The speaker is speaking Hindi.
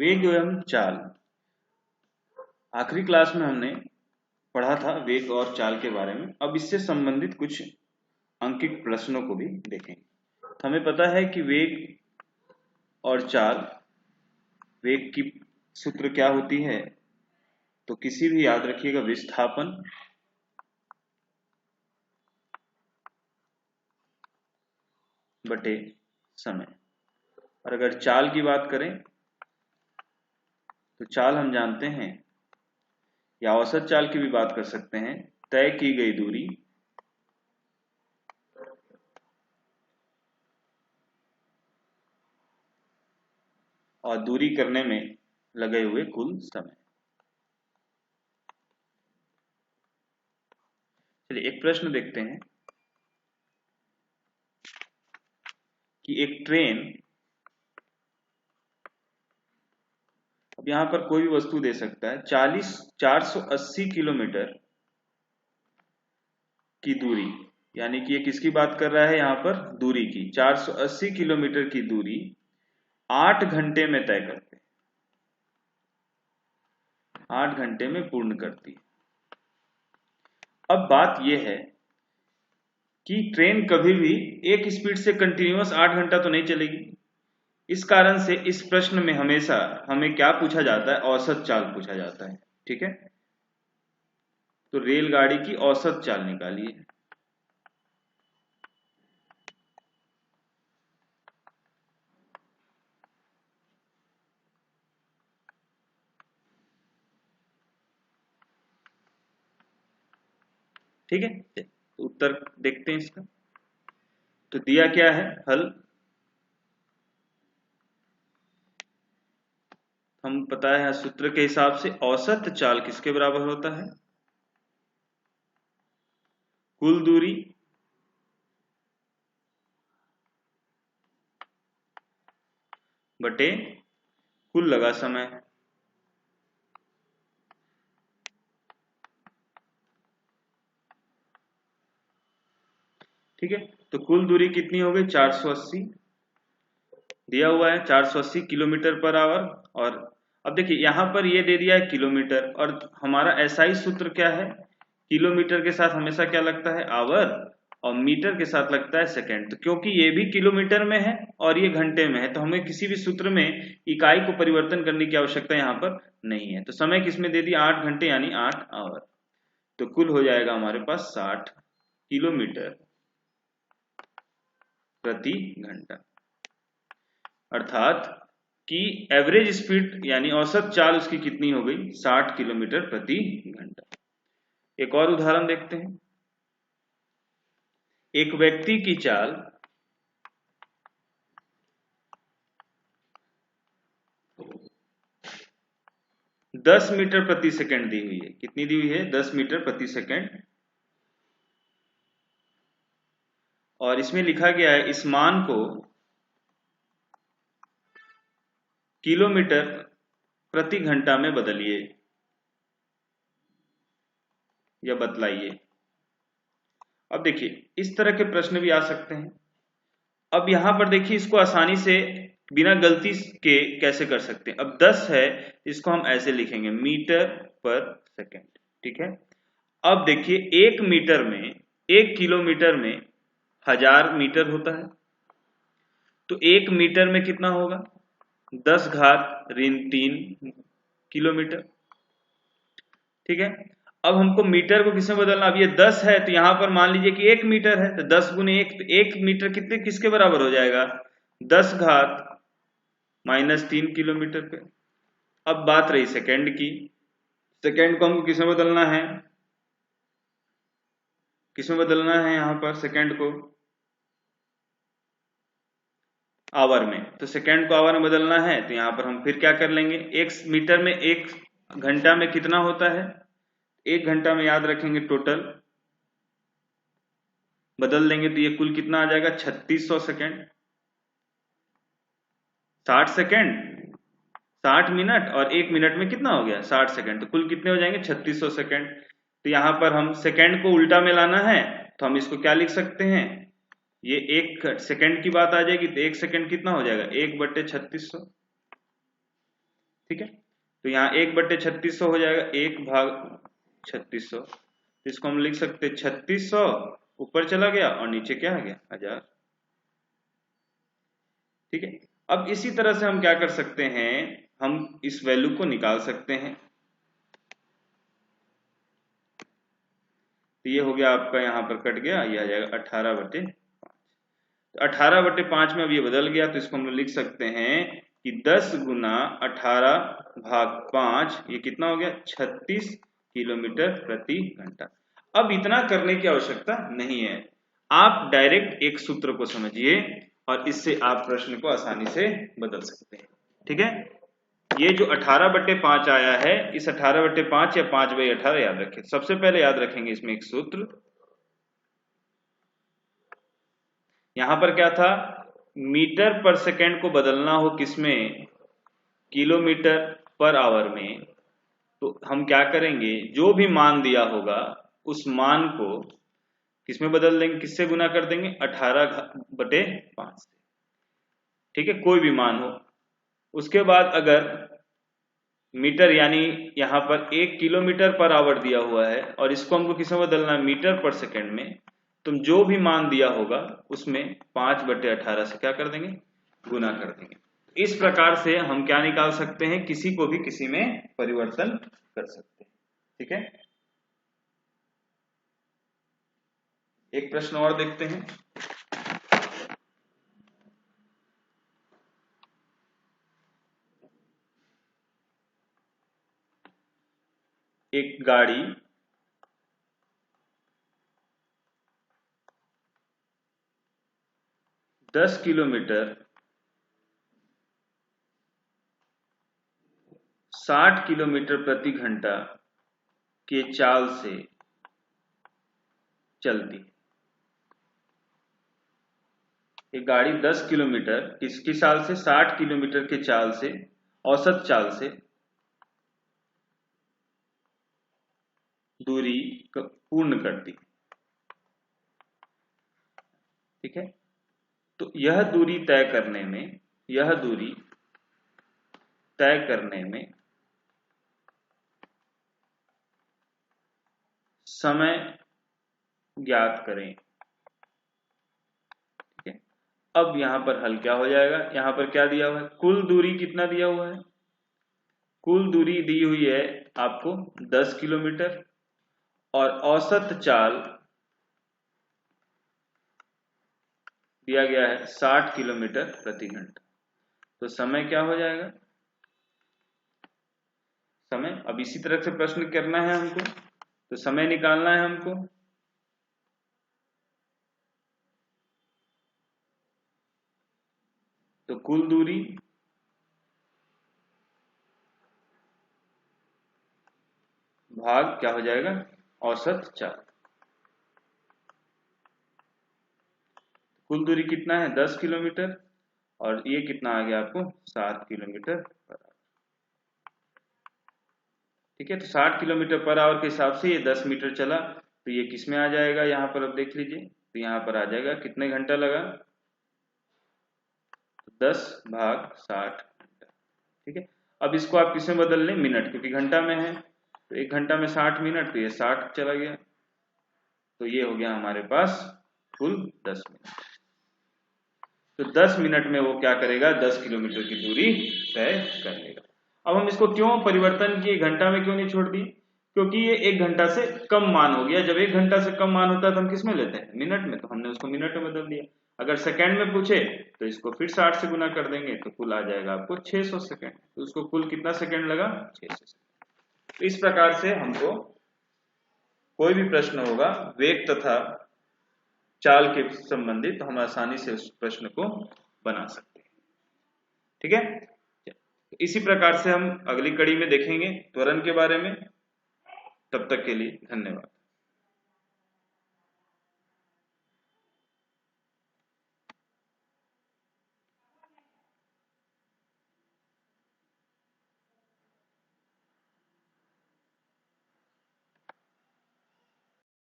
वेग एवं चाल। आखिरी क्लास में हमने पढ़ा था वेग और चाल के बारे में। अब इससे संबंधित कुछ अंकित प्रश्नों को भी देखेंगे। हमें पता है कि वेग और चाल, वेग की सूत्र क्या होती है, तो किसी भी याद रखिएगा विस्थापन बटे समय। और अगर चाल की बात करें तो चाल हम जानते हैं, या औसत चाल की भी बात कर सकते हैं, तय की गई दूरी और दूरी करने में लगे हुए कुल समय। चलिए एक प्रश्न देखते हैं कि एक ट्रेन, अब यहां पर कोई भी वस्तु दे सकता है, 480 किलोमीटर की दूरी, यानी कि ये किसकी बात कर रहा है यहां पर, दूरी की। 480 किलोमीटर की दूरी 8 घंटे में तय करते हैं, 8 घंटे में पूर्ण करती है। अब बात यह है कि ट्रेन कभी भी एक स्पीड से कंटिन्यूअस 8 घंटा तो नहीं चलेगी। इस कारण से इस प्रश्न में हमेशा हमें क्या पूछा जाता है, औसत चाल पूछा जाता है। ठीक है, तो रेलगाड़ी की औसत चाल निकालिए। ठीक है, तो उत्तर देखते हैं इसका। तो दिया क्या है हल, हम पता है सूत्र के हिसाब से औसत चाल किसके बराबर होता है, कुल दूरी बटे कुल लगा समय। ठीक है, तो कुल दूरी कितनी हो गई, 480 दिया हुआ है, 480 किलोमीटर पर आवर। और अब देखिए यहां पर ये दे दिया है किलोमीटर, और हमारा एसआई सूत्र क्या है, किलोमीटर के साथ हमेशा क्या लगता है, आवर, और मीटर के साथ लगता है सेकंड। तो क्योंकि ये भी किलोमीटर में है और ये घंटे में है, तो हमें किसी भी सूत्र में इकाई को परिवर्तन करने की आवश्यकता यहाँ पर नहीं है। तो समय किसमें दे दिया, 8 घंटे यानी 8 आवर। तो कुल हो जाएगा हमारे पास 60 किलोमीटर प्रति घंटा, अर्थात कि एवरेज स्पीड यानी औसत चाल उसकी कितनी हो गई, 60 किलोमीटर प्रति घंटा। एक और उदाहरण देखते हैं। एक व्यक्ति की चाल 10 मीटर प्रति सेकंड दी हुई है। कितनी दी हुई है, 10 मीटर प्रति सेकंड। और इसमें लिखा गया है इस मान को किलोमीटर प्रति घंटा में बदलिए या बतलाइए। अब देखिए इस तरह के प्रश्न भी आ सकते हैं। अब यहां पर देखिए इसको आसानी से बिना गलती के कैसे कर सकते हैं। अब 10 है, इसको हम ऐसे लिखेंगे मीटर पर सेकंड। ठीक है, अब देखिए 1 मीटर में, 1 किलोमीटर में 1000 मीटर होता है, तो 1 मीटर में कितना होगा, 10 घात ऋण 3 किलोमीटर। ठीक है, अब हमको मीटर को किसमें बदलना, अब ये 10 है तो यहां पर मान लीजिए कि 1 मीटर है, तो 10 गुने 1, तो 1 मीटर कितने किसके बराबर हो जाएगा, 10 घात -3 किलोमीटर पे। अब बात रही सेकंड की, सेकंड को हमको किसमें बदलना है, किसमें बदलना है यहां पर सेकंड को, आवर में। तो सेकंड को आवर में बदलना है तो यहां पर हम फिर क्या कर लेंगे, 1 मीटर में 1 घंटा में कितना होता है, 1 घंटा में याद रखेंगे टोटल, बदल देंगे तो ये कुल कितना आ जाएगा, 3600 सेकंड। 60 सेकंड 60 मिनट और 1 मिनट में कितना हो गया, 60 सेकंड। तो कुल कितने हो जाएंगे, 3600 सेकंड। तो यहां पर हम सेकंड को उल्टा में लाना है तो हम इसको क्या लिख सकते हैं, ये 1 सेकंड की बात आ जाएगी तो 1 सेकंड कितना हो जाएगा, 1/3600। ठीक है, तो यहाँ 1/3600 हो जाएगा, 1/3600। इसको हम लिख सकते 3600, ऊपर चला गया और नीचे क्या आ गया 1000। ठीक है, अब इसी तरह से हम क्या कर सकते हैं, हम इस वैल्यू को निकाल सकते हैं। तो ये हो गया आपका, यहाँ पर कट गया, ये आ जाएगा 18/5। तो 18/5 में अब ये बदल गया, तो इसको हम लिख सकते हैं कि 10 गुना 18/5, ये कितना हो गया 36 किलोमीटर प्रति घंटा। अब इतना करने की आवश्यकता नहीं है, आप डायरेक्ट एक सूत्र को समझिए और इससे आप प्रश्न को आसानी से बदल सकते हैं। ठीक है, ये जो 18/5 आया है, इस 18/5 या 5/18 याद रखें। सबसे पहले याद रखेंगे इसमें एक सूत्र, यहां पर क्या था, मीटर पर सेकंड को बदलना हो किसमें, किलोमीटर पर आवर में, तो हम क्या करेंगे, जो भी मान दिया होगा उस मान को किसमें बदल देंगे, किससे गुना कर देंगे 18/5 से। ठीक है, कोई भी मान हो। उसके बाद अगर मीटर, यानी यहां पर 1 किलोमीटर पर आवर दिया हुआ है और इसको हमको किसमें बदलना है, मीटर पर सेकंड में, तुम जो भी मान दिया होगा उसमें 5/18 से क्या कर देंगे, गुना कर देंगे। इस प्रकार से हम क्या निकाल सकते हैं, किसी को भी किसी में परिवर्तन कर सकते हैं। ठीक है, एक प्रश्न और देखते हैं। एक गाड़ी 10 किलोमीटर 60 किलोमीटर प्रति घंटा के चाल से चलती है। एक गाड़ी 10 किलोमीटर किसकी चाल से, 60 किलोमीटर के चाल से, औसत चाल से दूरी पूर्ण करती है। ठीक है, तो यह दूरी तय करने में, यह दूरी तय करने में समय ज्ञात करें। ठीक है, अब यहां पर हल क्या हो जाएगा, यहां पर क्या दिया हुआ है, कुल दूरी कितना दिया हुआ है, कुल दूरी दी हुई है आपको 10 किलोमीटर और औसत चाल दिया गया है 60 किलोमीटर प्रति घंटा। तो समय क्या हो जाएगा, समय, अब इसी तरह से प्रश्न करना है हमको, तो समय निकालना है हमको। तो कुल दूरी भाग क्या हो जाएगा, औसत चाल। कुल दूरी कितना है 10 किलोमीटर और ये कितना आ गया आपको 7 किलोमीटर पर आवर। ठीक है, तो 60 किलोमीटर पर आवर के हिसाब से ये 10 मीटर चला, तो ये किस में आ जाएगा, यहाँ पर अब देख लीजिए, तो यहाँ पर आ जाएगा कितने घंटा लगा, 10/60 घंटा। ठीक है, अब इसको आप किसमें बदल लें, मिनट, क्योंकि घंटा में है, तो 1 घंटा में 60 मिनट, तो ये 60 चला गया, तो ये हो गया हमारे पास कुल 10 मिनट। तो 10 मिनट में वो क्या करेगा, 10 किलोमीटर की दूरी तय कर लेगा। अब हम इसको क्यों परिवर्तन किए, घंटा में क्यों नहीं छोड़ दिए, क्योंकि ये 1 घंटा से कम मान हो गया। जब 1 घंटा से कम मान होता है तो हम किस में लेते हैं, मिनट में, तो हमने उसको मिनट में बदल दिया। अगर सेकंड में पूछे तो इसको फिर 60 से गुना कर देंगे, तो कुल आ जाएगा आपको 600 सेकंड। तो उसको कुल कितना सेकंड लगा, 600 सेकंड। तो इस प्रकार से हमको कोई भी प्रश्न होगा वेग तथा चाल के संबंधित, तो हम आसानी से उस प्रश्न को बना सकते हैं। ठीक है, इसी प्रकार से हम अगली कड़ी में देखेंगे त्वरण के बारे में। तब तक के लिए धन्यवाद।